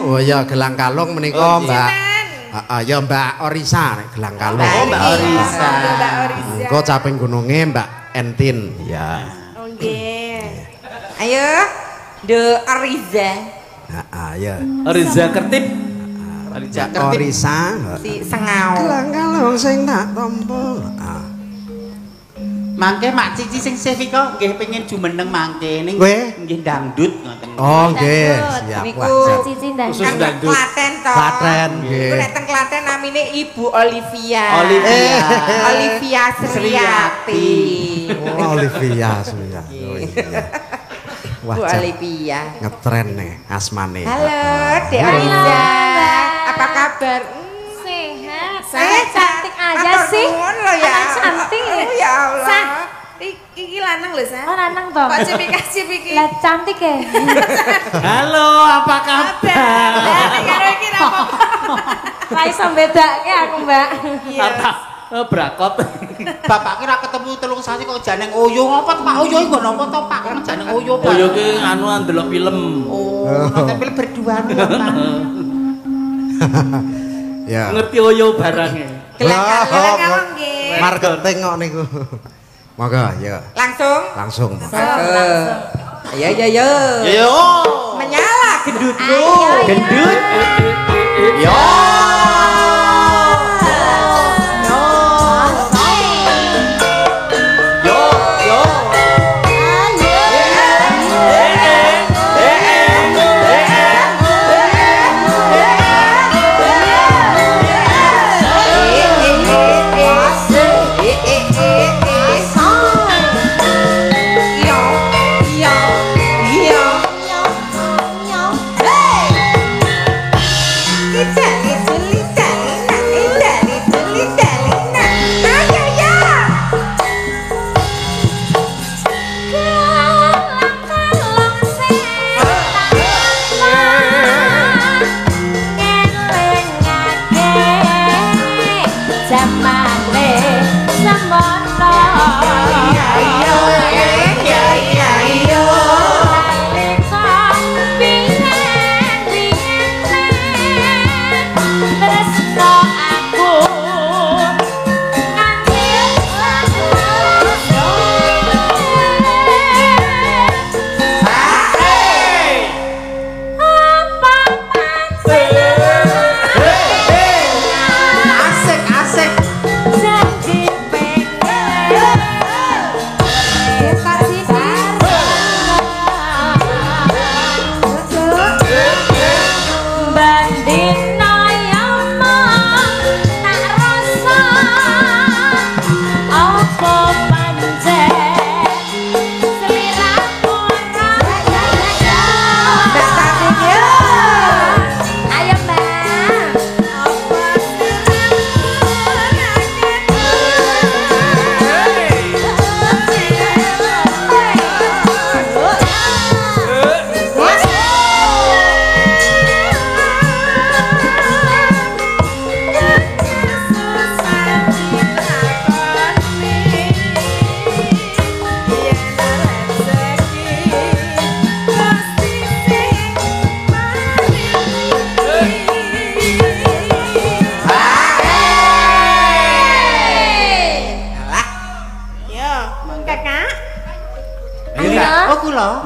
Oh ya gelang kalung menika Mbak. Heeh ya Mbak Orisa nek gelang kalung. Oh Mbak Orisa. Mbak Orisa. Engko caping gununge Mbak Entin. Ya. Oh nggih. Ayo De Oriza. Heeh ya. Oriza Kertip. Oriza Kertip. Orisa. Si Sengau. Gelang kalung sing tak tampa. Mangke Mak Cici sing Sevi kok nggih pengen jumeneng mangke ning nggih dangdut ngoten. Oh nggih, siap. Niku Cici ndang. Khusus dangdut. Klaten to. Klaten nggih. Iku nek teng Klaten namine Ibu Olivia. Olivia Sriati. Oh Olivia Surya. Oh iya. Wah, Bu Olivia. ngetren nih asmane. Halo, Dek Oliza. Apa kabar? Sehat. Saya Saya cantik aja sih. Lo ya. Anak cantik. Oh, ya Allah. Sah. Iki lanang lho, Sa. Oh lanang toh. Kok cipik-cipik iki? Lah cantik ya. Halo, apa kabar? Karo iki ra apa-apa. Ra iso bedake aku, Mbak. Brakot. Bapak kira ketemu telung sasi kok janeng Oyo apa Pak Oyo iki nggo napa to Pak? Janeng Oyo Pak. Oyo ki anu ndelok film. Oh, nonton film berdua Pak. Ya. Ngerti Oyo barangnya. Gelang nggih. Marketing kok niku. Monggo, ya. Langsung. Langsung. Ayo ayo ayo. Yo. Menyala gendutku. Gendut. Yo.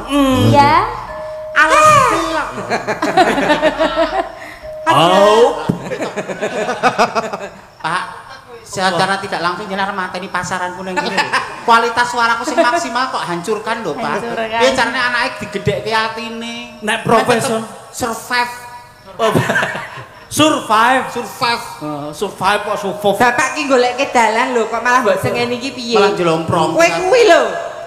Iya. Pak, secara tidak langsung jenengan mateni pasaranku nang kene lho. Kualitas suaraku sing maksimal kok hancurkan lho, Pak. Piye carane anake digedhekke atine? Nek profesor survive. Survive kok survive. Bapak ki goleke dalan lho kok malah mbok sengeni iki piye? Malah jelomprong. Kowe kuwi lho.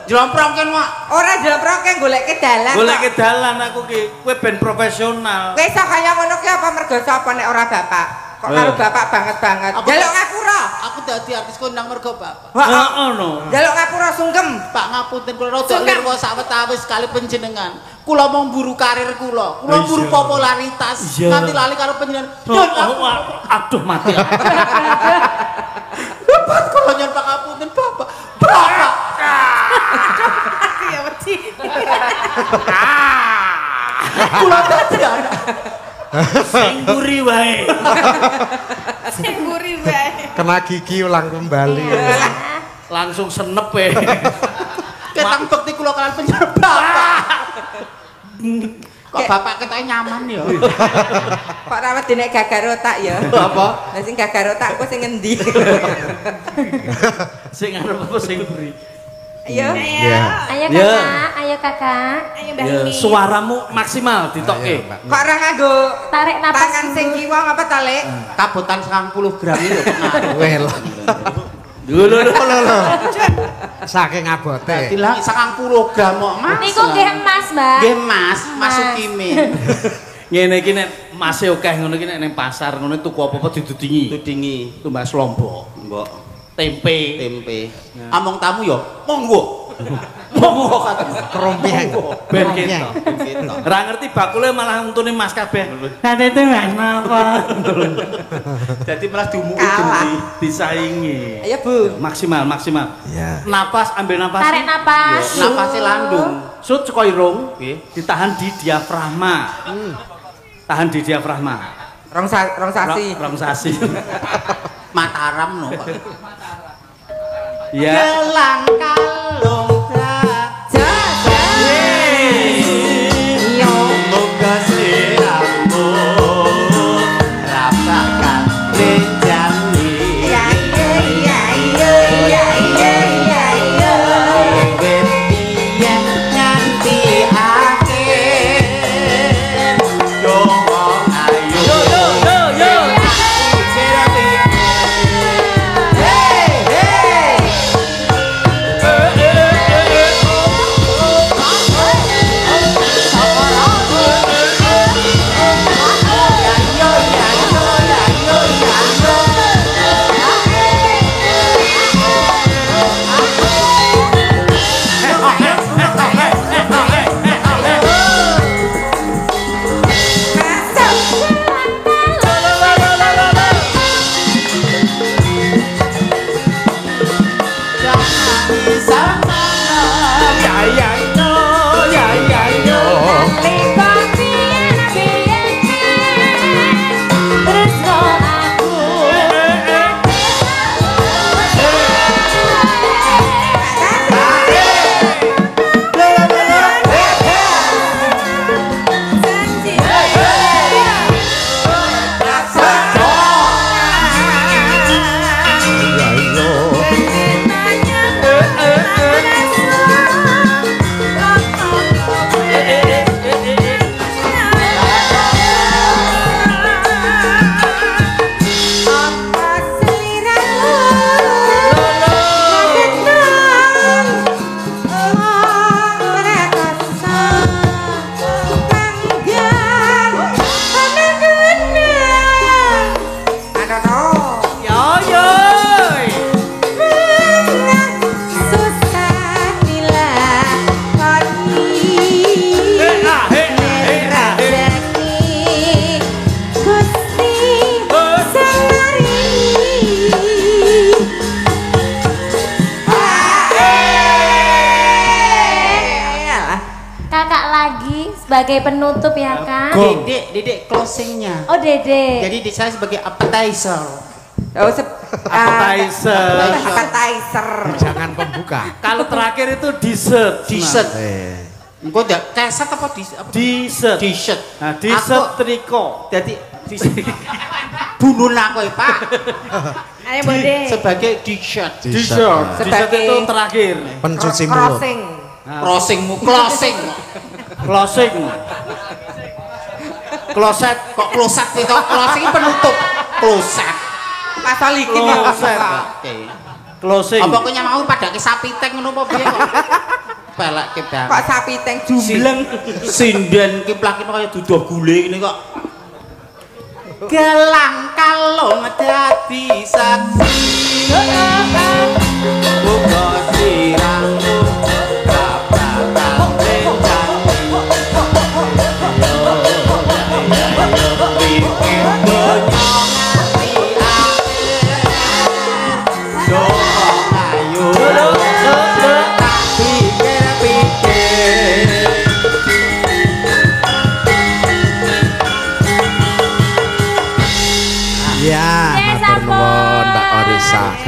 Jelomprong kan, Mak. Ora jelomprong goleke dalan. Goleke dalan aku ki. Kowe ben profesional. Kowe iso kaya ngono ki apa mergo sapa nek ora bapak? Kok karo bapak banget. Jaluk ngapura. Aku dadi artis kondang mergo bapak. Heeh no. Jaluk ngapura sungkem. Pak ngapunten kula rada lirwa sawetawis kali panjenengan. Kula mau mburu karir kula. Kula mburu popularitas. Nanti lali karo panjenengan. Aduh mati. Bapak kula nyen Pak ngapunten bapak. Bapak. Ya wedi. Kula dadi anak. Sing mburi wae. Sing mburi wae. Kena gigi ulang kembali. Langsung senep e. Ketang bekti kula kalian penjara bapak. Kok bapak ketoke nyaman ya? Kok rawat dene gagar otak ya? Apa? Lah sing gagar otakku sing ngendi? Sing arep apa sing mburi? Ayo. Ayo kakak. Ayo Mbak Ya, Himi. suaramu maksimal ditokke. Kok ora nganggo Tarik napas tangan sing kiwa ngapa ta, Lek? Kabutan 90 gram itu pengaruh. Wel. Lho. Saking abote. Dilang 90 gram kok Mas. Niku nggih emas, Mbak. Nggih Mas, masuki min. Ngene iki nek masih akeh ngono iki nek ning pasar ngono tuku apa-apa didudingi. Tudingi tumbas lombok, mbok Tempe. tempe. Among tamu ya, monggo. Monggo katanya. Kerompeng. Ben ketok. Gitu. Ora ngerti bakule malah untune Mas kabeh. Tadi itu Mas napa? Jadi malah diumuki Kalah. geni. Disaingi. Ayo, Bu. Maksimal. Ya. Napas, ambil napas. Tarik napas. Napasnya landung. Sut saka irung, Nggih. ditahan di diafragma. Tahan di diafragma. Rong sasi. Rong sasi. Mataram no. Ya. Gelang kalung Moga siramu rasakan lenjani Biyen nganti akhir Dongong ayo sebagai penutup ya kan? Dedek closingnya. Oh Dede. Jadi di saya sebagai appetizer. Oh, appetizer. Jangan pembuka. Kalau terakhir itu dessert. Dessert. Engko ndak keset apa dessert? Dessert. Nah, dessert triko. Jadi bunun aku ya, Pak. Ayo Bode. Sebagai dessert. Dessert. Dessert itu terakhir. Pencuci mulut. Closingmu closing. Closing. Kloset kok kloset itu closing penutup. Kloset. Pasal iki kloset. Oke. Closing. Apa kok nyamau padake sapi teng ngono apa piye kok? Pelake banget. Kok sapi teng jumbleng. Sinden kiplakine kaya duduh gule ngene kok. Gelang kalung dadi saksi. Muga sirahmu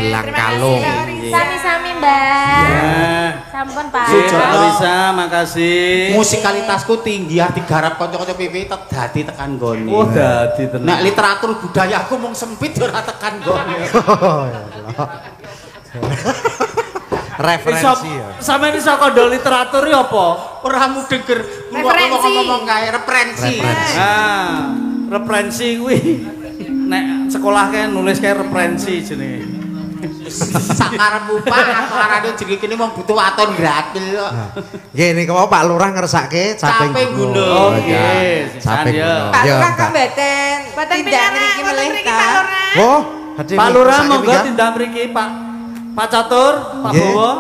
belang kalung. Sami-sami, Mbak. Ya. Sampun, Pak. Pak Risa, makasih. Musikalitasku tinggi arti garap kanca-kanca PPI tek dadi tekan nggone. Oh, dadi tenan. Nek literatur budayaku mung sempit ora tekan nggone. Referensi ya. Sampeyan iso kandha literatur ya apa? Ora mudeng ger ngomong kae referensi. Ah, referensi kuwi nek sekolah kae nulis kae referensi jenenge. Sakarepmu Pak, aku arane jenenge kene mung butuh waton gratis kok. Nggih niku mau Pak Lurah ngersake caping gunung. Oh, iya. nggih. Caping Ya. gunung. Pak Ya, Lurah Mbak. kan mboten tindak mriki melih ta. Oh, hadi Pak niku Lurah saiki monggo ya. tindak mriki, Pak. Pak Catur, Pak Nggih. Bowo.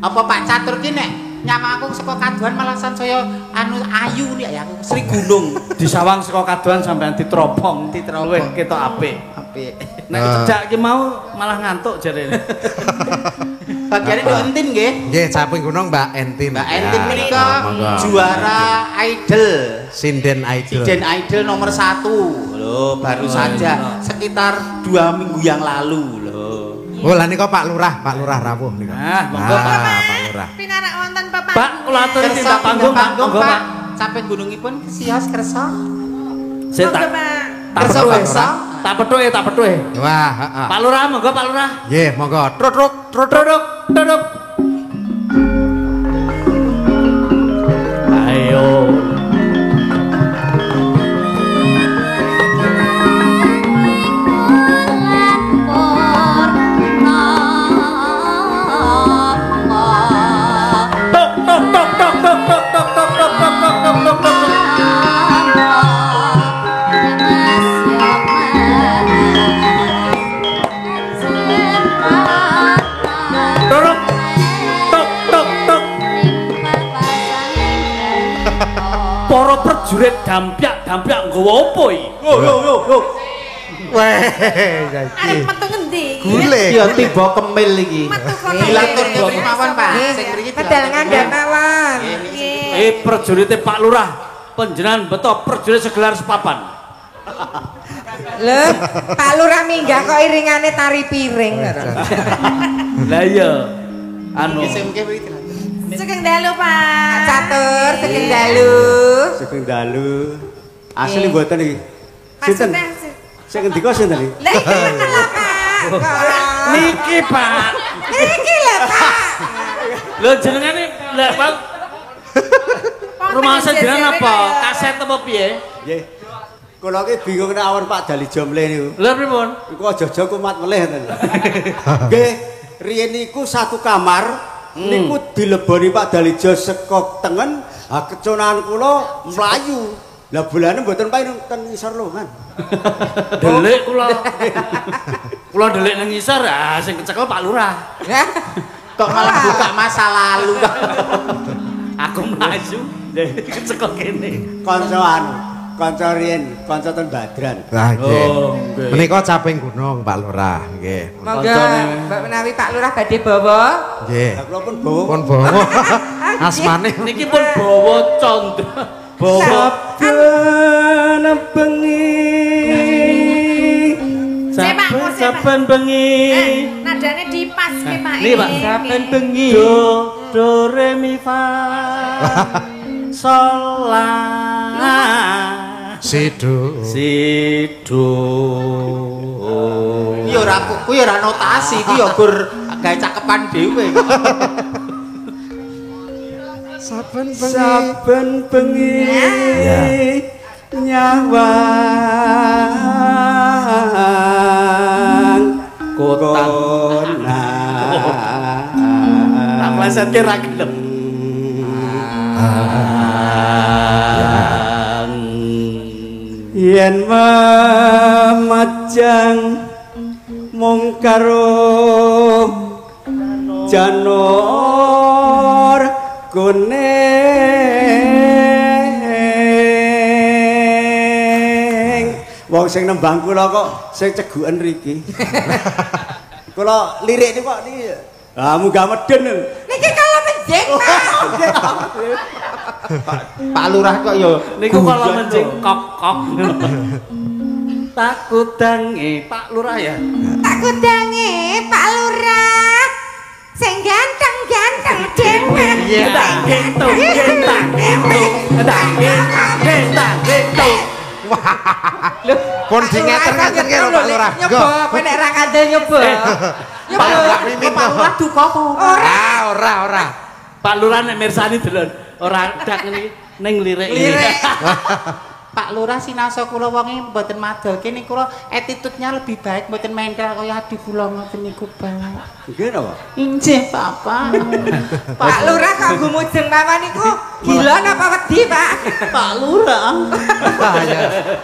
Apa Pak Catur ki nek nyama aku saka kaduan malah saya anu ayu nek ya aku Sri Gunung. Disawang saka kaduan sampean diteropong, luwih ketok apik. Apik. Nek cecak ki mau malah ngantuk jarene. Bagiane di entin nggih. Nggih, caping gunung Mbak Entin. Mbak Entin Ya, menika monggo. juara idol. Sinden Idol. Siden Idol nomor 1 loh baru saja sekitar 2 minggu yang lalu loh. Oh, lah niku Pak Lurah rawuh niku. Nah, monggo, Pak. Pak Lurah. Pinarak wonten Bapak. Pak, kula aturi Kersa tindak panggung, Pak. Monggo, Pak. Pak. Sampai gunungipun sios kersa. Saya tak tak Kersa petuke, kersa. tak petuke, tak petuke. Wah, heeh. Pak Lurah, monggo Pak Lurah. Nggih, monggo. Truk. Duduk, duduk. Ayo. Tok, tok, tok, tok, tok, tok, tok, tok, tok, tok, tok, tok, tok, tok. Duduk. Tok, tok, tok. Para prajurit dampyak nggawa apa iki? Yo. Weh, Arep jadi metu ngendi? gule. Ya tiba kemil iki. Metu kono. Dilatur kemawon Pak. Sing mriki Pedal ngandhap mawon. Prajurite Pak Lurah, panjenengan beto prajurit segelar sepapan. Lho, Pak Lurah minggah kok iringane tari piring. Lah iya. Anu. sing mriki Sugeng dalu, Pak. Catur saking dalu. Sugeng dalu. Asli mboten iki. Sinten? Maksudnya Sing ngendika sinten iki? Lah iki lho, Pak. Niki, Pak. Iki lho, Pak. Lho jenengane lah Pak. Rumah jenengan apa? Kaset apa piye? Nggih. Kula iki bingung nek awon Pak Dali Jomle niku. Lha pripun? Iku aja-aja kumat melih ten. Nggih, riyen niku satu kamar niku dileboni Pak Dalijo saka tengen, ha keconakan kula mlayu. Lah bolane mboten payu ten ngisor longan. Delik kula. Kula delik nang ngisor, ah sing kecekel Pak Lurah. kok malah buka masa lalu. Aku maju, kecekel kene. Kanca riyen, kanca ten Badran. Lah nggih. Oh, nggih. Menika caping gunung Pak Lurah, nggih. Monggo Mbak menawi Pak Lurah badhe bawa. Nggih. Lah kula pun bawa. Pun bawa. Asmane Niki pun bawa candra. Bawa Saben bengi. saben bengi. nadane dipaske, Pak. Niki, Pak. Saben bengi. Do re mi fa sol la sidu. Kuwi ora notasi, kuwi ya gur gawe cakepan dhewe. Saben bengi nyawang konang tak plesetke ra gelem. yen memajang mung karo janur kuning wong sing nembang kula kok sing ceguken riki kula lirik niku kok niki ah munggah medhen Niki kalau menjeng, Pak. Pak Lurah kok ya Niku kalau menjing kok-kok. Takut dange Pak Lurah ya. Tak kudange Pak Lurah. Sing ganteng-ganteng dhewe. Gentong. Pun dingeter ngaten karo Pak Lurah. Nyoba kowe nek ra kandel nyoba. Pak Lurah mimin Pak Lurah duka apa? Ora. Pak Lurah nek mirsani delon ora dak ning lirik. Pak Lurah sinasa kula wonge mboten madolke ning kula attitude-nya lebih baik mboten mental kaya adi kula ngoten niku, Pak. Nggih napa? Injih, Papa. Pak Lurah kok gumujeng mawon niku gila napa wedi, Pak? Pak Lurah.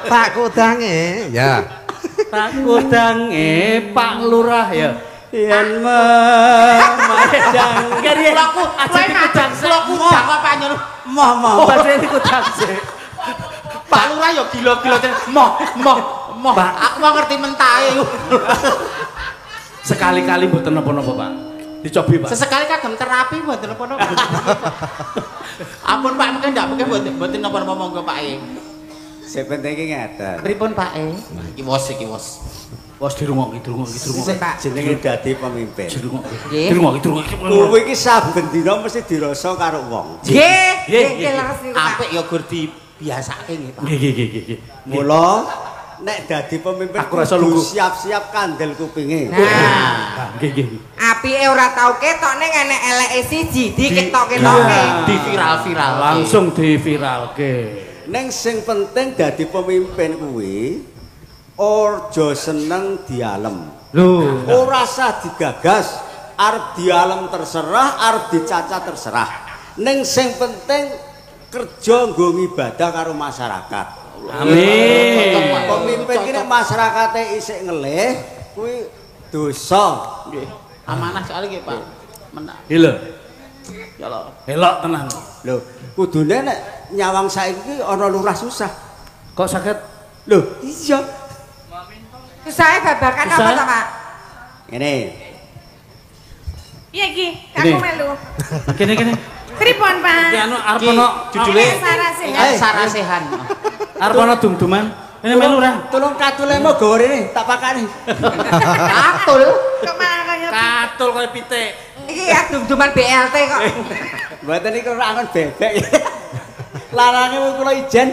Tak kudange ya. Tak kudange Pak Lurah ya. Yen madang kari Kulaku aja dikudang kulaku apa nyuruh. Moh. Padahal dikudang sik. Pak Lurah ya gila-gila moh. Aku mau ngerti mentahe. Sekali-kali mboten napa-napa, Pak. Dicobi, Pak. Sesekali kagem terapi mboten napa-napa. Ampun Pak, mungkin ndak mungkin mboten napa-napa monggo Pak E. Sing penting iki ngeten. Pripun Pak E? Iki wos. Wes dirungoki. Jenenge dadi pemimpin. Dirungoki. Kuwi iki saben dina mesti dirasa karo wong. Nggih, leres niku, Pak. Apik ya gur dibiasake nggih Pak. Nggih. Mula nek dadi pemimpin Aku rasa lugu. siap-siap kandel kupinge. Nah, Nggih. apike ora tau ketok ning enek eleke siji diketok-ketoke. Di viral-viral. Langsung diviralke. Ning sing penting dadi pemimpin kuwi aja seneng dialem. Lho, Ora usah digagas, arep dialem terserah, arep dicaca terserah. Ning sing penting kerja nggo ngibadah karo masyarakat. amin. Pemimpin iki nek masyarakate isih ngelih, kuwi dosa. Nggih. Amanah sekali nggih Pak. Menak. Lho, Ya Allah. elok tenan. Lho, kudune nek nyawang saiki ana lurah susah. Kok saged Lho, iya. Susahe babakan apa Susah? to, Pak? Ngene. Iya iki, Ini. aku melu. kene. Pripun, Pak? Ki anu arep ono Judule Sarasehan. Sarasehan. arep ono dum-duman. Ini melu ora? Tolong katulemu gawa rene, tak pakani. Katul. Kok malah kaya Katul koyo pitik. Iki ya dum-duman BLT kok. Mboten niku ora angon bebek. Larange kula ijen.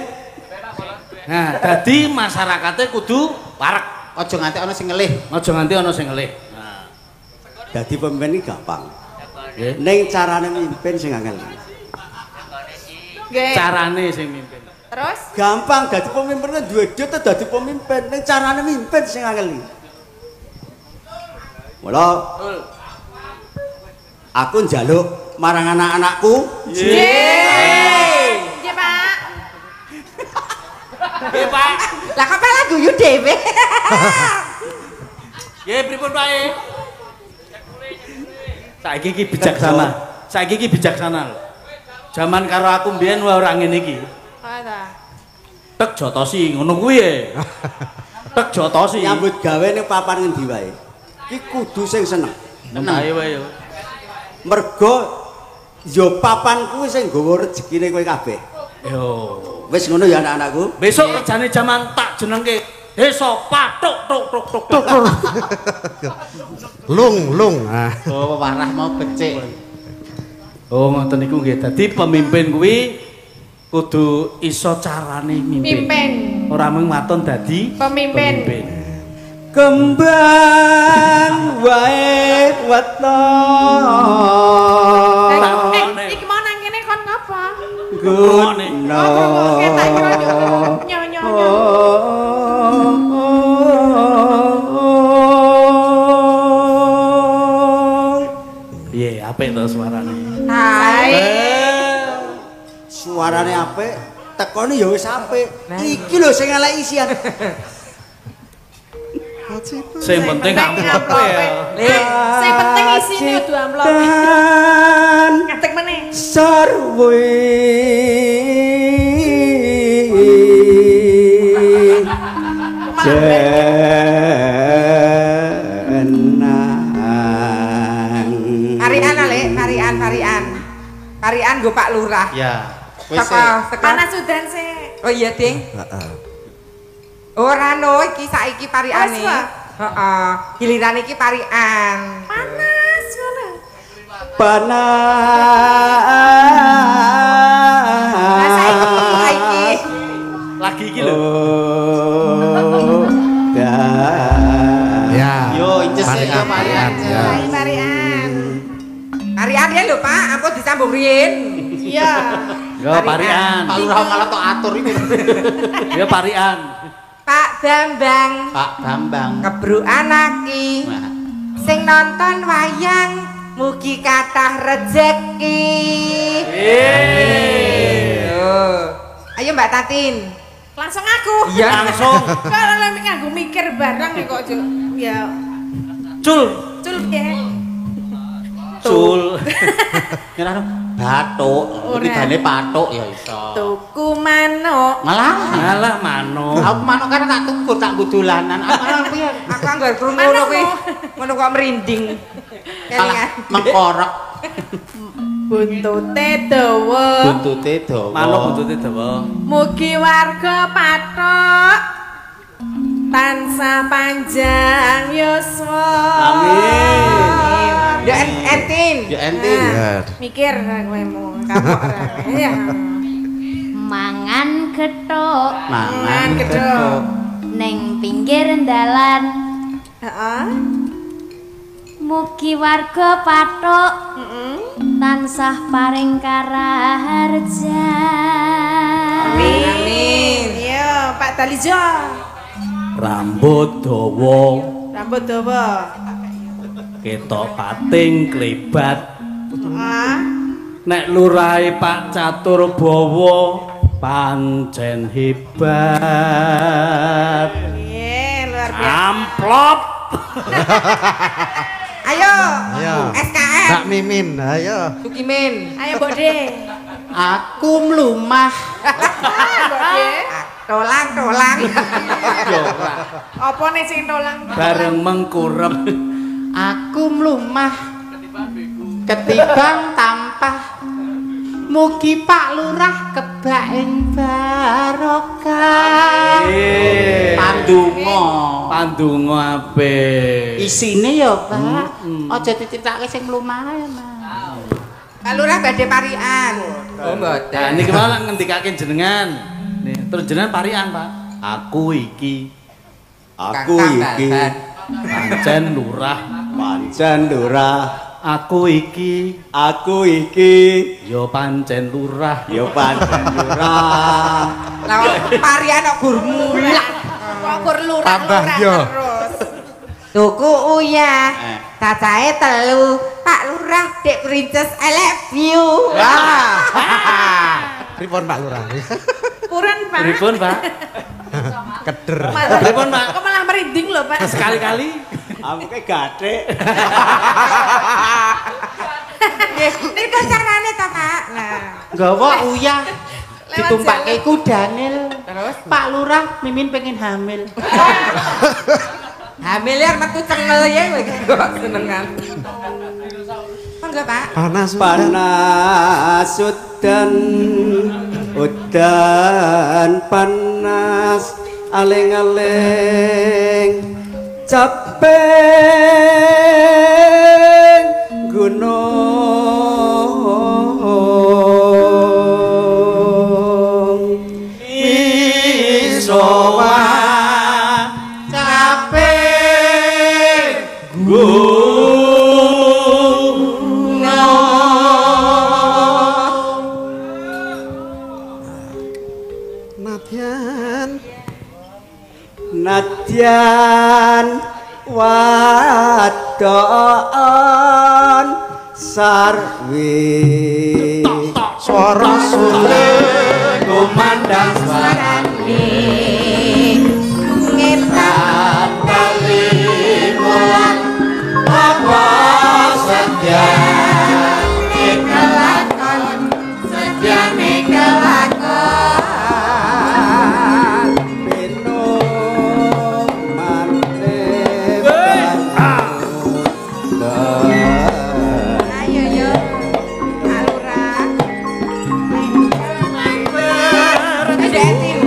Nah, dadi masyarakate kudu parek. Aja nganti ana sing ngelih. Aja nganti ana sing ngelih. Nah, Dadi pemimpin iki gampang. nggih. Ning carane mimpin sing angel. Nggih. Carane sing mimpin. Terus Gampang dadi pemimpin kan duwe duit dadi pemimpin. Ning carane mimpin sing angel. Mula aku njaluk marang anak-anakku. nggih, Pak. Nggih, Pak. Lah kok malah guyu dhewe. Nggih, pripun, Pak? Saiki iki bijaksana. Saiki iki bijaksana lho. Zaman karo aku mbiyen wae ora ngene iki. Oh, ta. Tek jotosi ngono kuwi e. Tek jotosi. Nyambut gawe ning papan ngendi wae. Iki kudu sing seneng. Nenae wae yo. Mergo yo papan kuwi sing nggawa rejekine kowe kabeh. Yo. Wis ngono ya anak-anakku. Besok kerjane jaman tak jenengke Desa Patuk tuk. Lung. Oh, warah mau becik. Oh, ngoten niku nggih. Dadi pemimpin kuwi kudu iso carane mimpin. Mimpin. Ora mung waton dadi Pemimpin. Kembang wae wetno. Iki mau nang kene kon ngapa? Guno. Nyo. Piye apik to suarane? Hai. Suarane apik, tekone ya wis apik. Iki lho sing elek isian. Sing penting amplop ya. Sing penting isine kudu amplop. Ngadeg meneh. Sarwe Karian nggo Pak Lurah. Ya. Wis Teko Panas udan sih. Oh iya, Ding. Heeh. Ora no iki saiki pariane. Wes, Pak. Heeh. Giliran iki parian. Panas ngono. Lah saiki Lagi iki lho. Ya. Yo inces ya parian. Ya. Parian. Parian ya lho Pak, aku disambung riyin. Iya. Yo parian. Pak Lurah malah tok atur iki. Yo parian. Pak Bambang, Pak Bambang. kebruk anaki. Nah, Sing nonton wayang mugi kathah rejeki. Ayo Mbak Tatin. Langsung aku. Iya. Langsung. Kalau lek nganggo mikir barang kok ya Cul. cul ya. Cul. kira bathuk, tidane pathuk ya iso. Tuku manuk. Malah manuk. Aku manuk kan tak tuku tak nggo dolanan. Aku piye? Aku anggar krungu ngono kuwi. Ngono kok merinding. Kalah mengkorek. Buntute dawa. Buntute dawa. Manuk buntute dawa. Mugi warga pathok tansah panjang yuswa. Amin. Ya entin. Ya entin. Mikir kowe mu kapok ra. Ya. Mangan gethuk Mangan gedhok. ning pinggir dalan. Heeh. Mugi warga pathok Heeh. tansah paring karaharja. Amin. Iya, Pak Talijo. Rambut dawa. Rambut dawa. Ketok pating klebat. Ah, Nek lurahe Pak Catur Bawa pancen hebat. iya luar biasa. Amplop. Ayo. Ayo. SKM. Mbak Mimin, ayo. Sukimin. Ayo Mbok De. Aku mlumah. Mbok De. Tolang. Yo ora. Apa nih sing tolang? Bareng mengkurep. Aku mlumah. Ketibang tampah. Mugi Pak Lurah kebak ing barokah. Pandonga. Pandonga apik. Isine ya, Pak. Aja dicritake sing mlumah ya, Mas. Pak Lurah badhe parian. Oh, Nah, mboten. niki malah ngendikake jenengan. Nih, terus jenengan parian, Pak. Aku iki pancen lurah. Pancen lurah. Aku iki Yo pancen lurah. pancen lurah. Lah parian kok gur mulak. Kok kur lurah Tambah yo. terus. Tuku uyah. Cacahe 3. Pak Lurah, Dek Princess I love you. Pripun Pak Lurah? Puran Pak. Pripun, Pak? Keder. Pripun, Pak? Kok malah merinding lho Pak. Sekali-kali. Amke gathek. Nggih, niku carane to, Pak. Nah, Gawa uyah. Lewat Ditumpake kudanil. Terus Pak Lurah mimin pengen hamil. hamil ya metu cengel ya kowe kok senengan. Monggo, Pak. Panas. Panas udan panas aling-aling capek gunung isowa capek nadyan wadon sarwi Swara sule kumandang Sarane ngetan kali mulan apa sediane kelakon sediane kelakon minum mantep ayo yo alurah ada tim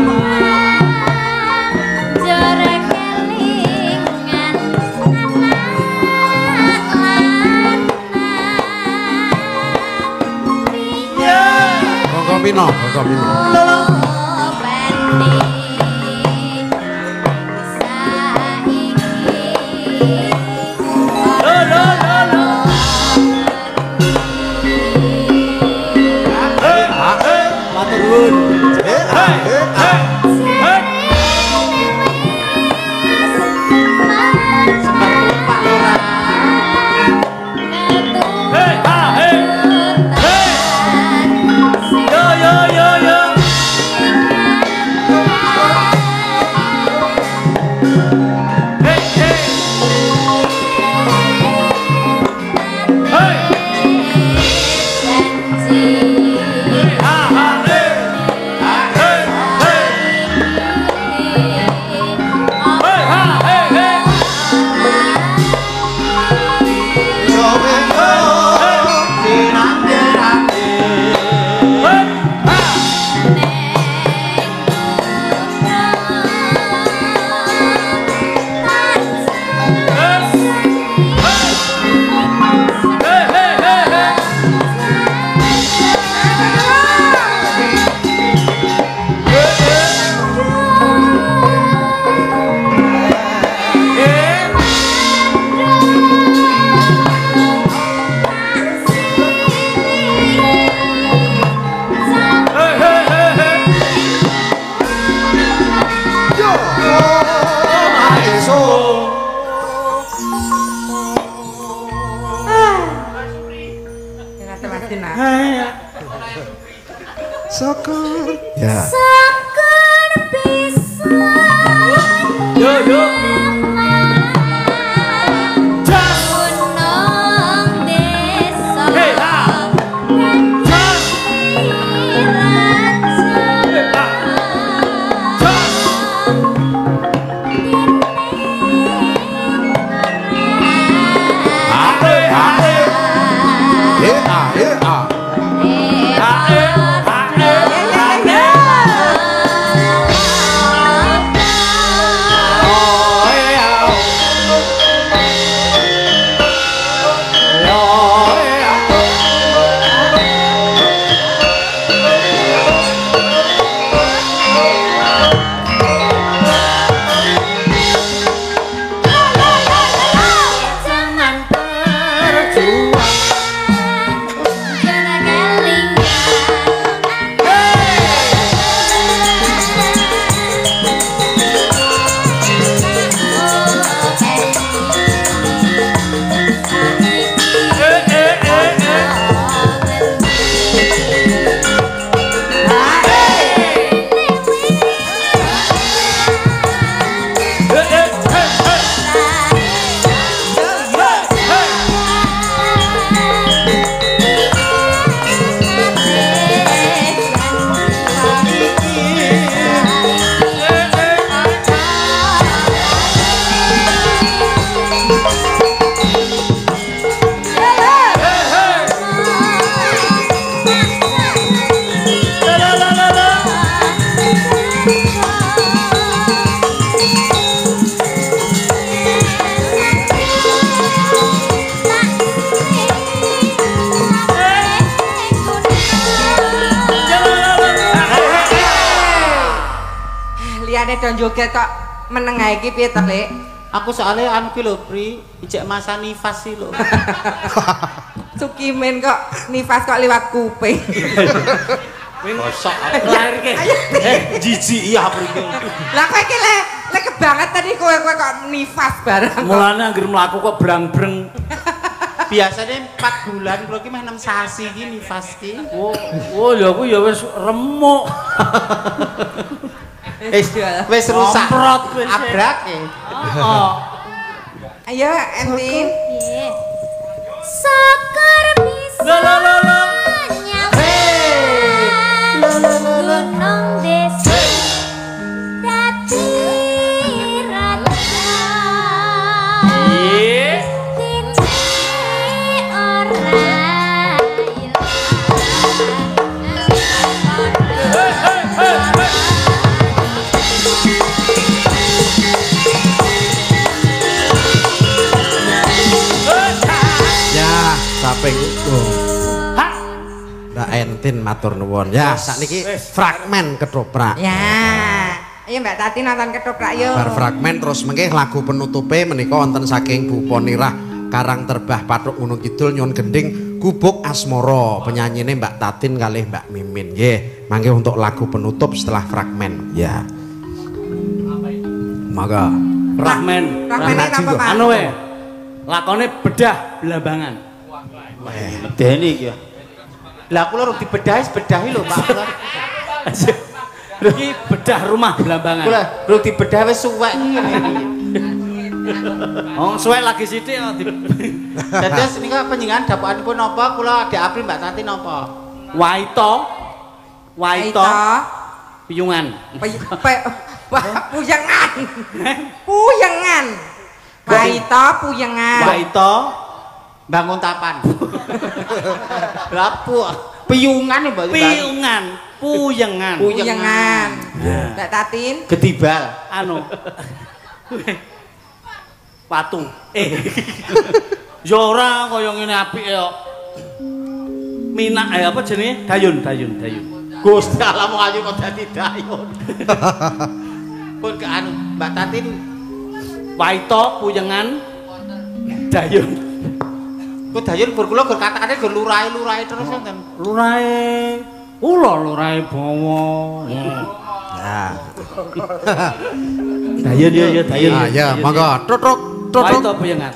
Jorek kelingan no basa Minang. Matur nuwun. Sokor. Ya. Sokor bisa. Yo. Gunung desa. Hey, ha. Don joget kok meneng ae iki piye to, Lek? Aku soalnya anu ki lho, Pri, ijek masa nifas sih lho. Cukimen kok nifas kok liwat kuping. Kosok lahir ke. Jijik iya Pri. Lah kowe iki lek kebangetan iki kowe kok nifas barang. Mulane anggere mlaku kok brang-breng. Biasanya 4 bulan kalau ki meh 6 sasi ki nifas ki. Oh ya aku ya wis remuk. Wis rusak. Abrak e. Heeh. Ayo Entin. Piye? Sokor bisa. Gunung desa. Dadi raja. Saping utung. Tatin matur nuwun. Ya, sakniki fragmen ketoprak. Ya. Ayo Mbak Tati nonton ketoprak yo. Bar fragmen terus mengke lagu penutupe menika wonten saking Bu Ponirah Karang Terbah Pathuk Gunung Kidul nyuwun gending Gubuk Asmara. Penyanyine Mbak Tatin kalih Mbak Mimin. Nggih, mangke untuk lagu penutup setelah fragmen. Ya. Maka fragmen. Fragmen apa Pak? Anu we. Lakone bedah Blambangan. Medeni iki ya. Lah kula rung dibedahi lho Pak. Iki bedah rumah Blambangan. Kula rung dibedah wis suwek ngene iki. Oh, suwek lagi sithik kok. Dados nika panjenengan dapokanipun napa? Kula Dek April Mbak Tati napa? Waito. Piyungan. Puyengan. Puyengan. Waito bangun tapan. Lapu piyungan ya Mbak. Puyengan. Mbak Tatin. Gedibal. Anu. Watu. Ya ora kaya ngene apike kok. Minak apa jenenge? Dayun. Gusti Allah mau ayu kok dadi dayun. Pun ke anu Mbak Tatin Waito puyengan dayun. Ku dayun gur kula gur katakane gur lurahe terus enten. Lurahe lurahe bawa. ya. Dayun ya dayun. Ah ya, monggo tutuk. Waito puyengan.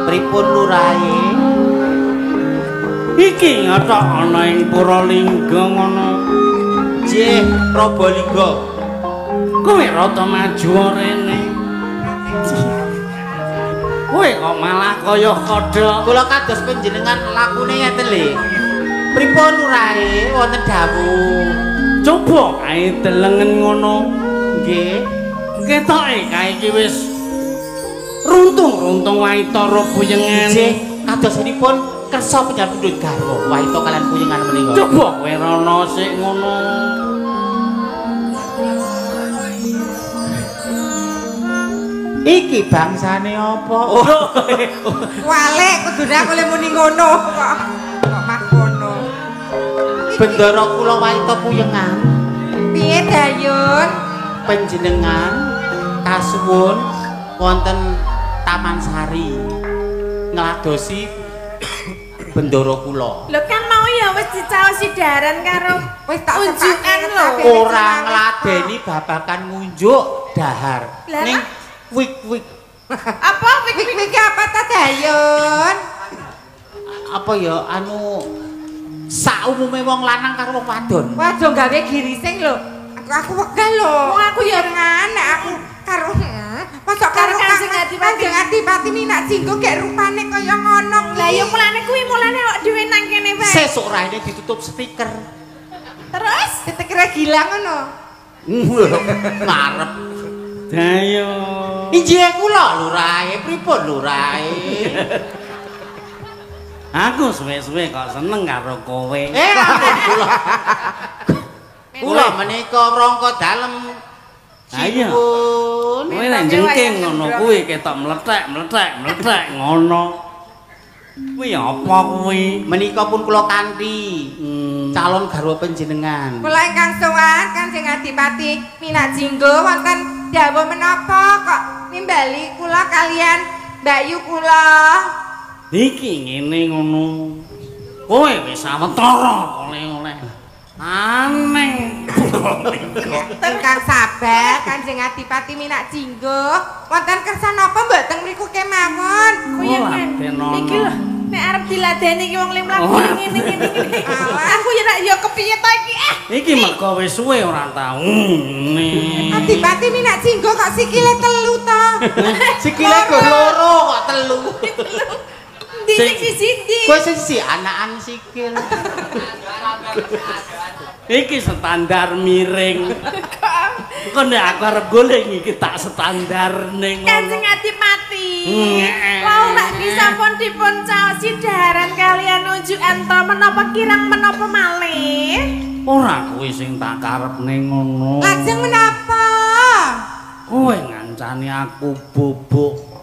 Pripun lurahe? Iki ngathok ana ing Puralingga ngono. Jih, Probolingga. Kowe rada maju rene. Kowe kok malah kaya kodhok. Kula kados panjenengan lakune ngeten lho. Pripun lurahe wonten dawuh? Coba kae delengen ngono. Nggih. Ketoke kae iki wis runtung Waito ro puyengan. Nggih, kadosanipun kersa penyambut garwa Waito kalian puyengan menika. Coba kowe rono sik ngono. Iki bangsane apa? Walek kudune aku le muni ngono kok. Kok makono. Bendara kula Waito puyengan. Piye Dayun? Panjenengan kasuwun wonten Taman Sari ngladosi bendara kula. Lho kan mau ya wis dicaos sidaran karo Wis tak unjukan lho. Ora ngladeni babagan ngunjuk dahar. Ning wik-wik. Apa Wik-wik apa ta Dayun? Apa ya anu saumume wong lanang karo wong wadon. Waduh gawe girising lho. Aku wegah lho. Wong aku ya anak aku karo mosok karo Kanjeng Adipati Minak Jinggo gek rupane kaya ngono. Lah ya mulane kuwi awak dhewe nang kene wae. Sesuk raine ditutup stiker. Terus Ditekere gila ngono. Ngarep. Dayun. Injih kula lurahe pripun lurahe? Aku suwe-suwe kok seneng karo kowe. Kula. Kula menika rangka dalem. Ayo. Sipun. Kowe nek jengking ngono kuwi ketok mlethek ngono. Kuwi apa kuwi? Menika pun kula kanthi calon garwa panjenengan. Kula ingkang sowan Kanjeng Adipati Minak Jinggo wonten dawuh menapa kok nimbali kula kalian Mbakyu kula. Iki ngene ngono. Kowe wis sawetara oleh-oleh. Aneh. Ingkang sabar Kanjeng Adipati Minak Jinggo wonten kersa napa mboten mriku kemawon? kuyengan. Iki lho nek arep diladeni iki wong lim lagu ngene. Aku ya nek ya kepiye ta iki? Iki mergo wis suwe ora tau. Adipati Minak Jinggo kok sikile telu to? Sikile go loro kok telu. Ndi sing siji ndi? Kowe sing anakan sikil. Iki standar miring. Kok nek aku arep golek iki tak standar ning Kanjeng Adipati. Wau nek sampun dipun caosi daharan kalian unjuk ento menapa kirang menapa malih? Ora kuwi sing tak karepne ngono. Lajeng menapa? Kowe ngancani aku bobok.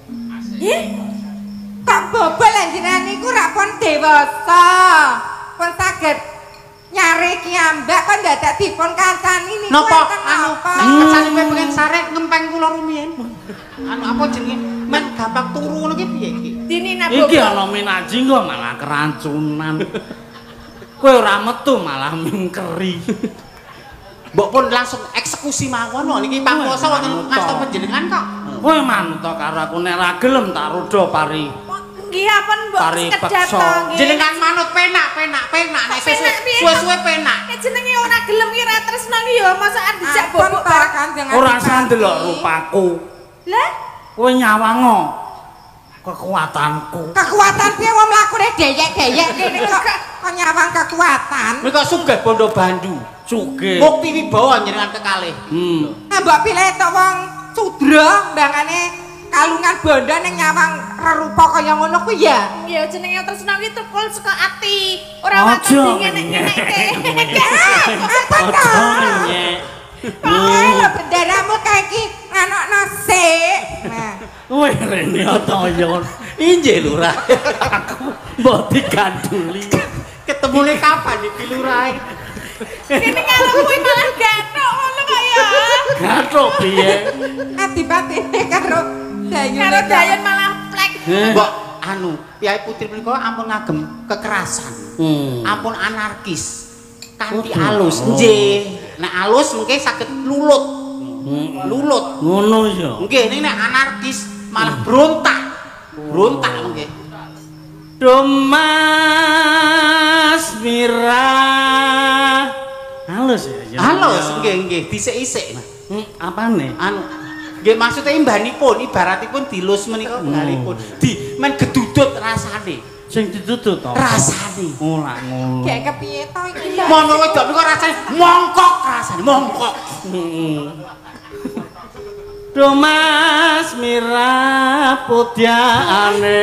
Kok bobol jenengan niku rak pun dewasa. Pun saged nyare kiambak kok dadak dipun kancani niku napa napa? Kancane kowe pengen sare ngempeng kula rumiyin. Anu apa jenenge? Men gampang turu ngono ki piye iki? Dinina Iki ana minaji kok malah kerancunan. Kowe ora metu malah mingkeri. Mbok pun langsung eksekusi mawon lho niki pangkosa wonten ngasta panjenengan kok. Kowe manut karo aku nek ra gelem tak rudha pari. Nggih ampun mbok sekedap to nggih. Jenengan manut penak nek suwe-suwe penak. Nek jenenge ora gelem ki ra tresno ki ya mosok arep dijak bobok bareng. Ora usah ndelok rupaku. Lah, kowe nyawango kekuatanku. Kekuatan piye wong mlakune deyek-deyek kene kok nyawang kekuatan. Nika sugih bondo bandu. Sugih. Bukti wibawa jenengan kekalih. Nah, mbok pilih to wong sudra mbangane kalungan bondo ning nyawang rerupa kaya ngono kuwi ya. Ya jenenge tresno ki tukul saka ati. Ora wates ngene-ngene. Apa to? Lho benderamu kae iki nganokno sik. Nah. Kowe rene toyon. Injih lurah. Aku mbok diganduli. Ketemune kapan iki lurah? Kene kalau kuwi malah gathok ngono kok ya. Gathok piye? Adipatine karo Dayun. Karo Dayun malah plek. Mbok anu, Piai Putri menika ampun ngagem kekerasan. Ampun anarkis. Kanthi alus. Nggih. Nek alus mungkin saged lulut. Lulut. Ngono ya. Nggih, nek anarkis malah berontak. Berontak nggih. Domas Mira. Halus ya. Halus nggih, dhisik-isik. Apane? Anu nggih maksude imbanipun, ibaratipun dilus menika imbanipun. Di men gedudut rasane. Sing ditutut to. Rasane. Ora ngono. Gek kepiye to iki? Mono wedok niku rasane mongkok rasane, mongkok. Domas Mira putyane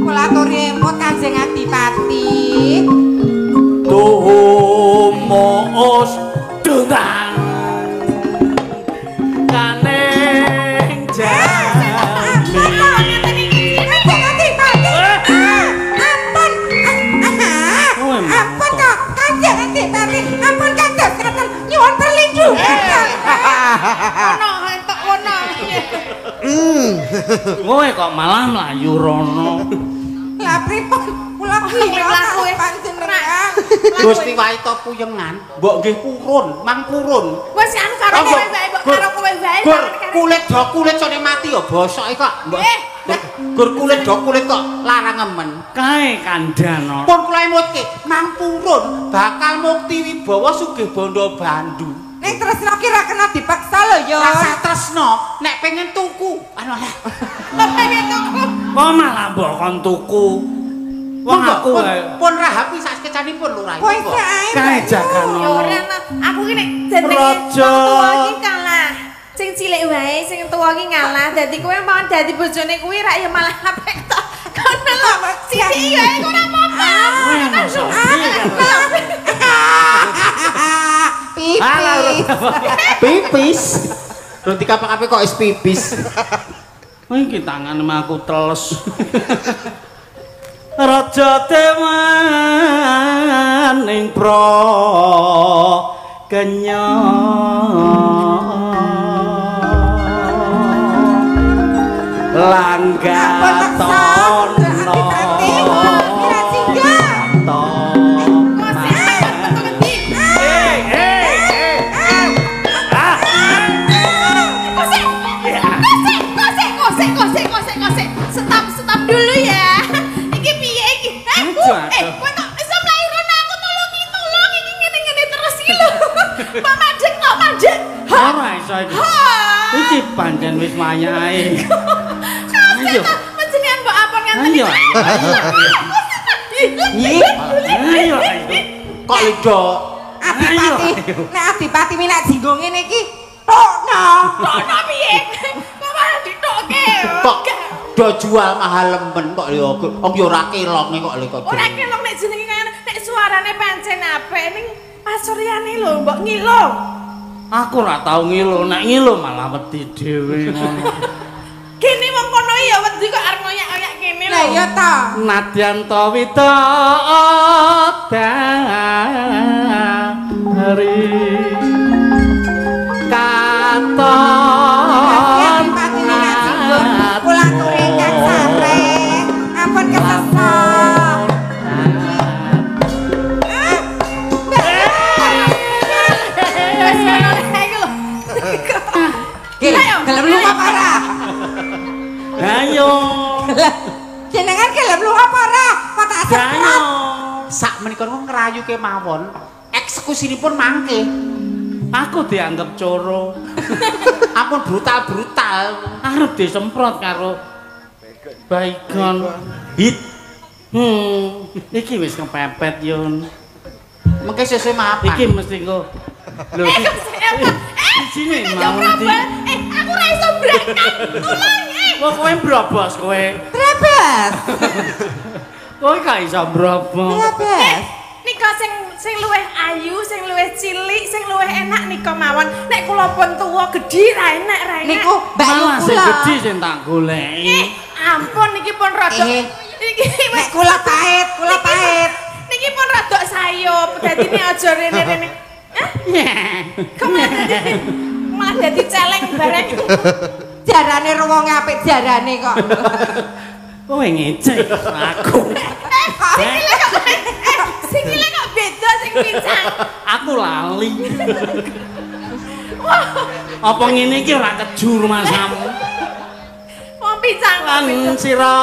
Kula aturi emput Kanjeng Adipati. Tumos dengan kaneng jami. Kanjeng Adipati. Ampun. Ampun kok Kanjeng Adipati. Ampun kados ngaten nyuwun perlindungan. Ono entuk ono. Kowe kok malah mlayu rono. Lah pripun kula kira panjenengan. Gusti Waito puyengan, mbok nggih purun, mang purun. Wes anu karo kowe wae, mbok karo kowe wae. Gur kulit do kulit sone mati ya bosoke kok. Gur kulit do kulit kok larang ngemen. Kae kandhano. Pun kula emutke, mang purun bakal mukti wibawa sugih bondo bandu. Ning tresno ki ra kena dipaksa lho ya. Rasa tresno, nek pengen tuku, anu lah. Pengen tuku. Kok malah mbok kon tuku. Wong aku pun rahapi sak kecanipun lurah Kowe iki kok. kae jagano. Ya ora aku ki nek jenenge Raja. tuwa ki kalah. Sing cilik wae sing tuwa ki ngalah. Dadi kowe mau dadi bojone kuwi rak ya malah apik to. Kono lho. Sisi wae ora apa-apa. Pipis. Roti kapak-kapak kok es pipis. Iki tangan aku teles. Raja Dewan ing pro kenya langgatono Stop dulu ya. Iki piye iki? Kowe kok iso mlayu aku tolong iki ngene-ngene terus iki lho. Pak Madek kok Madek. Ora iso iki. Iki pancen wis mayahe. Ayo. Panjenengan mbok apon ngaten Ayo. Ayo. Kok lido. Adipati, nek Adipati minak jinggo ngene iki Tokno. Tokno piye? Kok malah ditokke? Kok do jual mahal lemben kok ya wong ya ora kelonge kok lho kok. Ora kelong nek jenenge kaya nek suarane pancen apik ning pasuryane lho mbok ngilo. Aku ora tau ngilu, nek ngilu malah wedi dhewe ngono. Kene wong kono ya wedi kok arep ngoyak-oyak kene lho. Lah ya ta. Nadyan to widodari katon kula aturi ingkang sareng. Ampun kesesat. Gelem lunga para. Ayo. Jenengan gelem lunga para. Kok tak Ayo. Sak menika wong ngrayu kemawon, eksekusinipun mangke. Aku dianggap coro. Ampun brutal-brutal. Arep disemprot karo Baygon. Hit. Iki wis kepepet Yun. Mengke sesuk maaf. Iki mesti engko. Lho. Sini mau ndi? Aku ra iso berangkat. Tolong Kok kowe brobos kowe? Brebes. Kowe gak iso brobos. Brebes. Nika sing luwih ayu, sing luwih cilik, sing luwih enak nika mawon. Nek kula pun tuwa gedhi ra enak, ra enak. Niku Mbak Yu Malah sing kula. gedhi sing tak goleki. Ampun niki pun rada niki Nek kula pahit, kula pahit. Niki pun rada sayup, dadine aja rene-rene. Hah? Kok malah dadi celeng bareng. Jarane ruwonge apik jarane kok. Kowe ngecek aku. Sikile kok beda sing pincang. Aku lali. Apa ngene iki ora kejur masamu? Wong pincang kok Lan beda. sira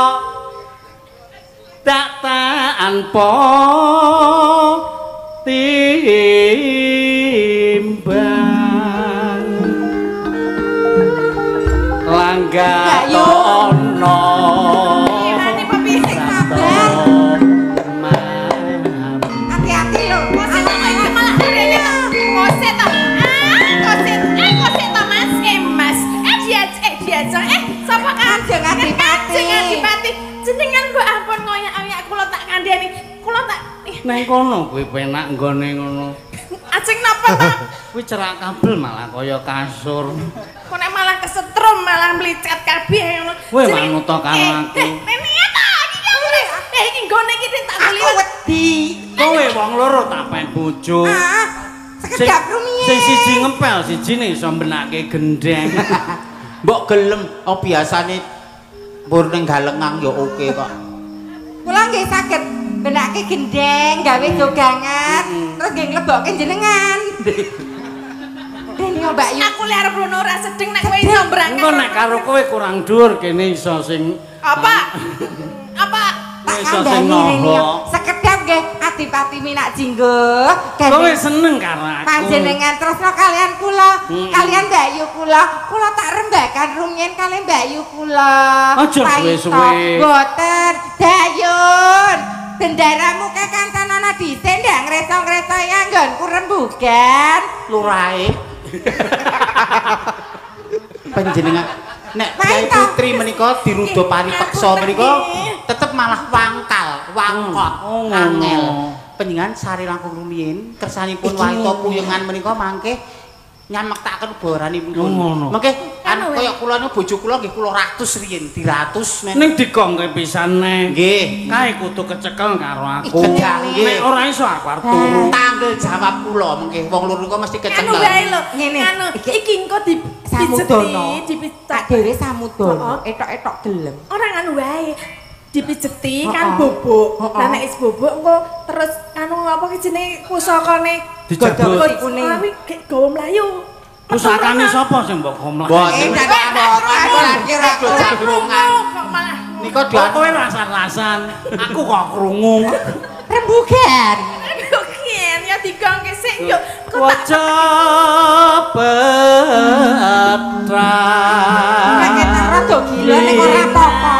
tak tanpa timbang langgatono Gimana Pak piye sabar? Hati-hati lho. Koset to iki malah rene. Koset to. Koset to Mas. Mas. Diajak. Sapa Kanjeng Adipati. Kanjeng Adipati. Jenengan kok ampun ngoyak-oyak kula tak kandhani. Kula tak nang kono kowe penak nggone ngono. Ajeng napa ta? Kuwi cerak kabel malah kaya kasur. Kok nek malah kesetrum malah mlicet kabeh ngono. Kowe manut karo aku. Ini ta iki kamare. Iki nggone iki tak goli. Aku wedi. Kowe wong loro tak pek bojo. Ah, sekedap rumiyin. Sing siji ngempel, sijine iso mbenake gendeng. Mbok gelem biasane mbur ning galengang ya oke kok. Kula nggih saged benake gendeng, gawe jogangan, terus nggih nglebokke jenengan. Dene Mbak Yu. Aku le arep rono ora sedeng nek kowe iso berangkat. Engko nek karo kowe kurang dhuwur kene iso sing Apa? Tak iso sing kandhani rene yo. noho. Sekedap nggih Adipati Minak Jinggo. Kowe seneng karo aku. Panjenengan tresno kalian kula, kalian Mbak Yu kula. Kula tak rembakan rumiyin kalian Mbak Yu kula. Aja suwe-suwe. Boten, Dayun. Bendaramu ke kancan ana dhisik ndak ngreso-ngreso ya nggonku rembugan. Lurae. Panjenengan nek Baik, Kyai toh. Putri menika dirudo paripeksa menika tetep malah wangkot, Oh, angel. ngono. Panjenengan sari langkung rumiyin kersanipun waita puyengan menika mangke nyamaktaken boranipun. Oh, ngono. Mangke kaya kula niku bojo kula nggih kula ratus riyen, diratus men. Ning digongke pisan nek. Nggih. Kae kudu kecekel karo aku. Gedang, nggih. Nek ora iso aku arep turu. Tanggel jawab kula mengke wong loro niku mesti Anu kecekel. wae lho. Ngene. Anu iki engko Samudono. dipijeti. Tak dhewe samudono, etok-etok gelem. Ora anu wae. Dipijeti kan Heeh. bubuk. Heeh. Lah nek is bubuk engko terus anu apa ki jenenge pusakane Dijebut. kuning. Kuwi gawa mlayu. Pusakane sapa sing mbok komlak? Boten. Dadak boten kira Kok jabrongan. Kok malah Nika Kok kowe rasan-rasan, aku kok krungu. rembugan. Kok kien ya digongke sik yo. Kok tak Wajah petra. Pakai rada gila ning ora apa-apa.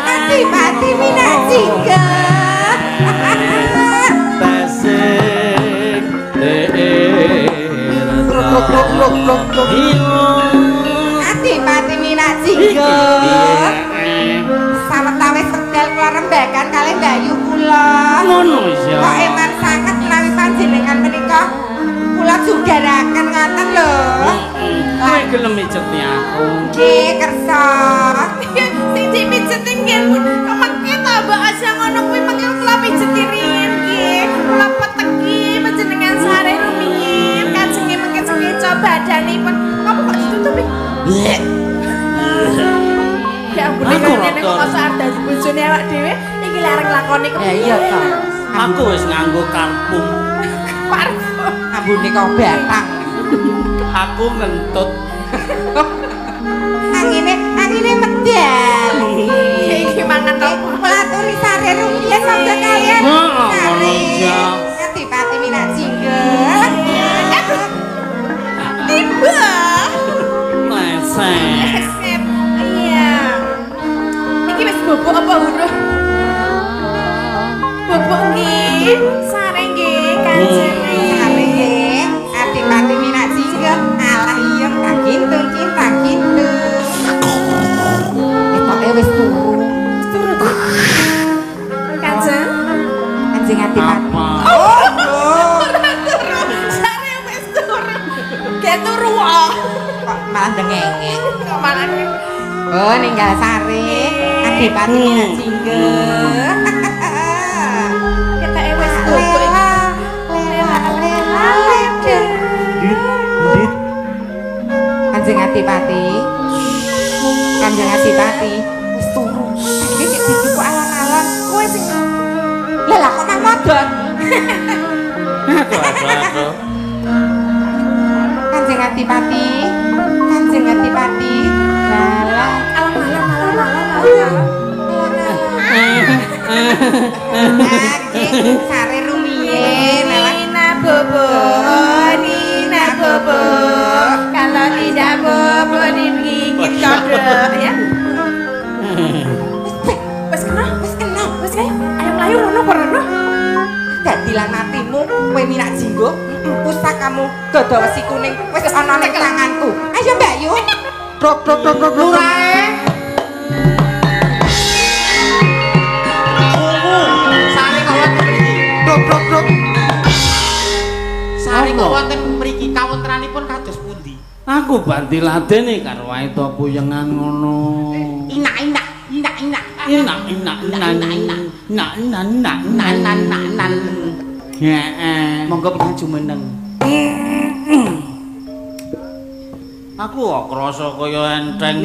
Adipati Minak Jinggo. Tasik Blok blok blok blok. Adipati Minajinggo. Sawetawis wekdal kula rembagan kalih Bayu kula. Ngono ya. Kok eman sanget menawi panjenengan menika kula jugaraken ngoten lho. Kowe gelem mijeti aku. Nggih, kersa. Sing dipijeti nggih pun kemengke ta Mbak aja ngono kuwi mengke kula pijeti riyen nggih. Kula peteki panjenengan sare rumiyin kajenge mengke coba badanipun. Kamu kok ditutupi? Ya ampun nek kok masa ada bojone awak dhewe iki larang lakoni kepiye. Iya to. Aku wis nganggo karpum. Parfum. Ambune kok batang. Aku ngentut. Angine medal. Iki mangan opo? Kula aturi sare rumiyin sampeyan kalian. Ngono ya. Adipati Minajinggo. Tiba. Lesek. Iya. Iki wis bobok apa uruh? Bobok nggih. Sare nggih, Kanjeng. Sare nggih. Adipati Minajinggo. Alah iya tak kintung cinta kintung. Etoke wis turu. Kanjeng. Kanjeng Adipati. Apa? Sare wis turu. Ge turu kok. Kok malah dengenge. Malah Oh, ninggal sare. Adipati Minajinggo. ketake wis bobok iki. Kanjeng Adipati. Kanjeng Adipati wis turu. Iki nek dicuku alon-alon, kowe sing Lah lah kok nang modon. Aduh. Kanjeng Adipati. Kanjeng Adipati. Lah sare rumiyin Nina bobo, Nina bobo. Kalau tidak bobo digigit kodok ya. Wes kena. Wes kae. Ayo mlayu rono apa rono? dadi lan atimu kowe Minajinggo pusakamu dodo wesi kuning wis ana ning tanganku ayo Mbak Yu Trok Lurae. Sare kok wonten mriki. Trok. Sare kok wonten mriki kawontenanipun kados pundi? Aku banti ladene karo wae to puyengan ngono. Inak. Heeh. Monggo maju meneng. Aku kok krasa kaya enteng.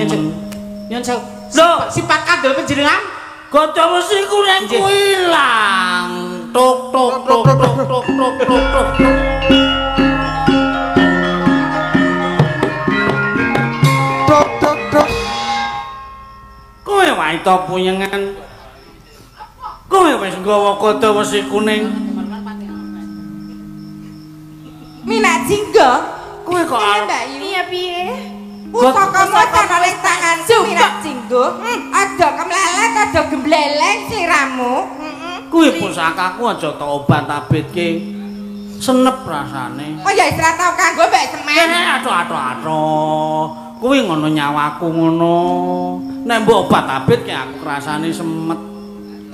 Nyon sewu. Lho, Sifat kandel panjenengan? kaca mesti kurang ilang. Tok. Trok. Kowe wae to puyengan. Kowe wis nggawa kaca wesi kuning. Minajinggo Kowe kok Mbak Yu Iya piye? pusakamu ana ning tanganku Minajinggo ada kemlelet ada gembleleng sliramu kuwi pusakaku aja tak obat-abitke. Senep rasane. oh ya isra tau kanggo mbek semen Aduh. Kuwi ngono nyawaku ngono. Nek mbok obat-abitke aku rasane semet.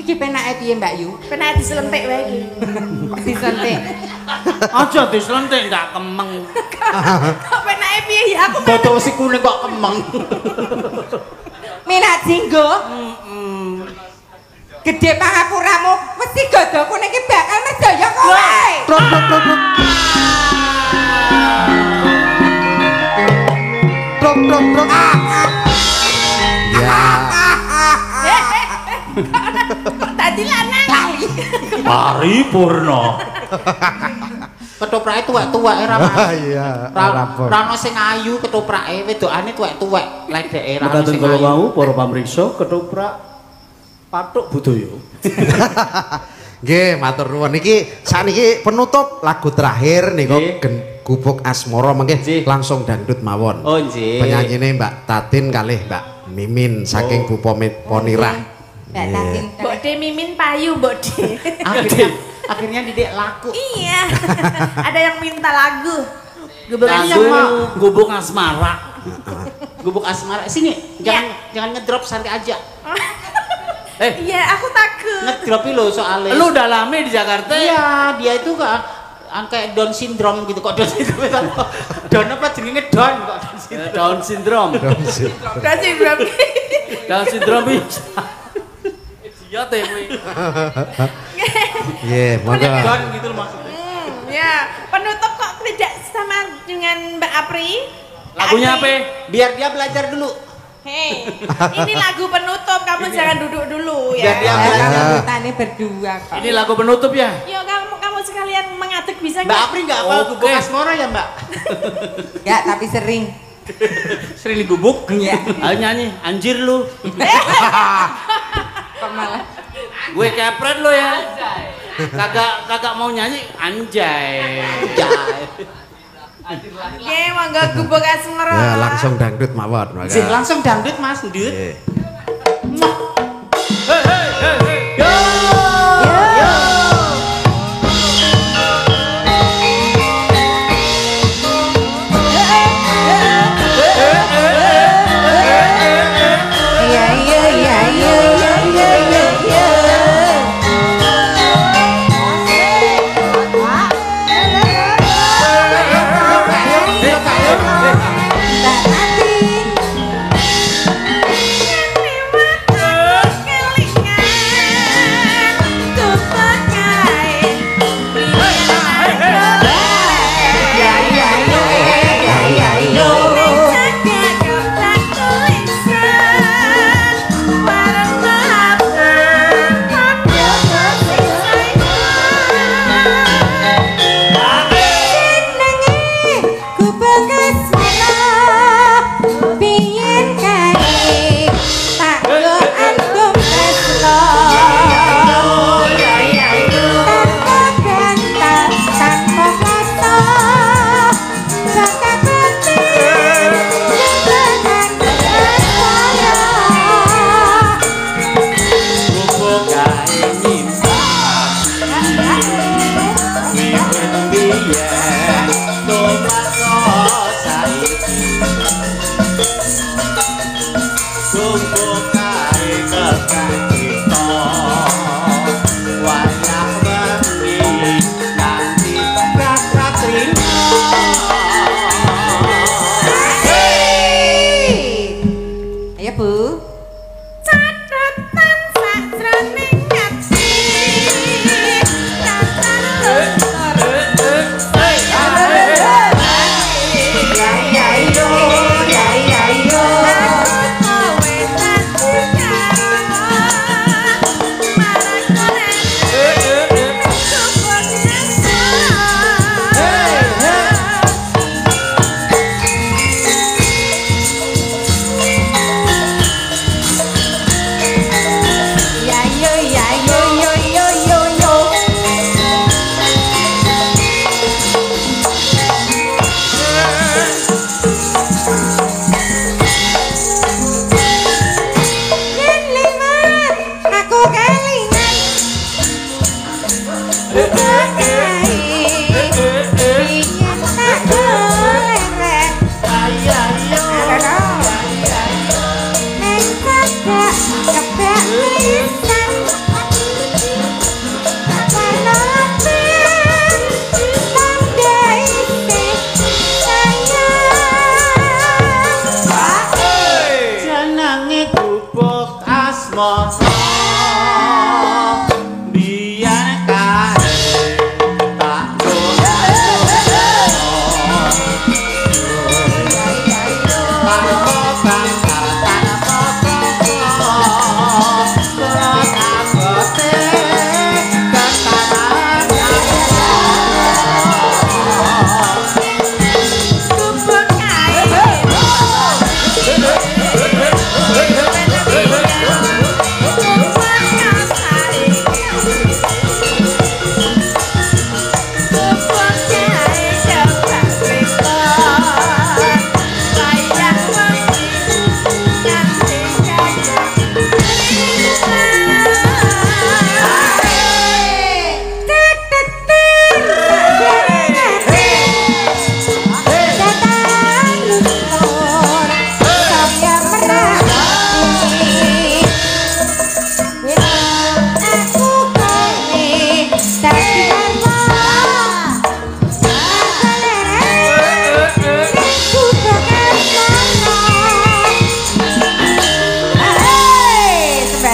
iki penake piye Mbak Yu Penake diselentik wae iki. disentik Aja dislentik ndak kemeng. Kok penake piye ya aku Dodo wesi kuning kok kemeng. Minajinggo gede pangapuramu mesti godo kuning iki bakal medaya kowe Trok. Ya. tadi lanang. Paripurna. Ketoprake tuwek-tuwek ora Mas. Iya, Ra ono sing ayu ketoprake, wedokane tuwek-tuwek, ledeke ra ono Mekaten sing kala ayu. wau para pamriksa ketoprak patuk budaya. Nggih, matur nuwun. Iki sakniki penutup lagu terakhir niku Gubuk Asmara mengke langsung dangdut mawon. Oh nggih. Penyanyine Mbak Tatin kalih Mbak Mimin saking Bu Ponirah. Mbak Tatin Mbok De mimin payu Mbok De. Akhirnya didik laku. Iya. Ada yang minta lagu. Gubuk asmara. Gubuk asmara. Sini, jangan ngedrop, santai aja. Iya, aku takut. Ngedrop lo soalnya. Lu udah lama di Jakarta? Iya, dia itu kayak Down syndrome gitu kok. Down syndrome. Down apa jenenge Down kok Down syndrome. Down syndrome bisa. Idiot ya kuwi. Iya, monggo. Down gitu loh maksudnya. Ya, penutup kok tidak sama dengan Mbak Apri? Lagunya apa? Biar dia belajar dulu. Hei, ini lagu penutup, kamu jangan duduk dulu ya. Biar dia belajar. Kita berdua kok. Ini lagu penutup ya? Yuk kamu sekalian mengaduk bisa Mbak Apri nggak apa gubuk asmara ya Mbak? Enggak, tapi sering. Sering digubuk? Iya. Ayo nyanyi, anjir lu. Kok malah Gue kepret lo ya. Kagak mau nyanyi, anjay. Oke, monggo gubuk asmara. Ya, langsung dangdut mawon. Langsung dangdut Mas, Ndut.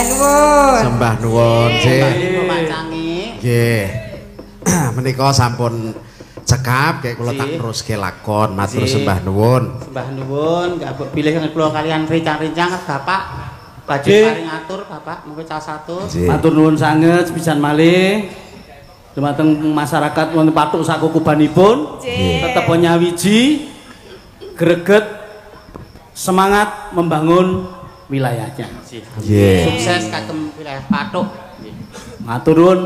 Sembah nuwun. Sembah nuwun, Cik. Macangi. Nggih. Menika sampun cekap kayak kula tak teruske lakon, matur sembah nuwun. Sembah nuwun, gak pilih kula kalian rincang-rincang Bapak. Badhe paring atur Bapak, monggo cah satu. Matur nuwun sanget sepisan malih. Dumateng masyarakat wonten Pathuk sakukubanipun tetep nyawiji greget semangat membangun wilayahnya. Sukses kagem wilayah Pathuk. Matur nuwun.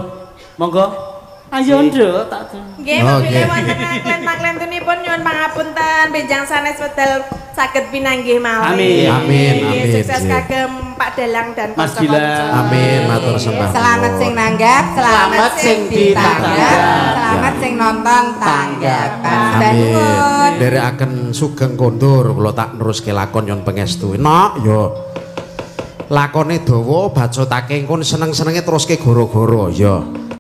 Monggo. Ayo nduk tak. Nggih, mangke wonten maklen-maklentunipun nyuwun pangapunten benjang sanes wedal saged pinanggih malih. Amin. Amin. Sukses kagem Pak Dalang dan Mas Gilang. Amin, matur sembah. Selamat sing nanggap, selamat sing ditanggap, selamat sing nonton tanggapan. Sembah nuwun. Nderekaken sugeng kondur kula tak neruske lakon nyon pangestu. Nok yo. Lakone dawa bacotake engko seneng-senenge teruske goro-goro ya.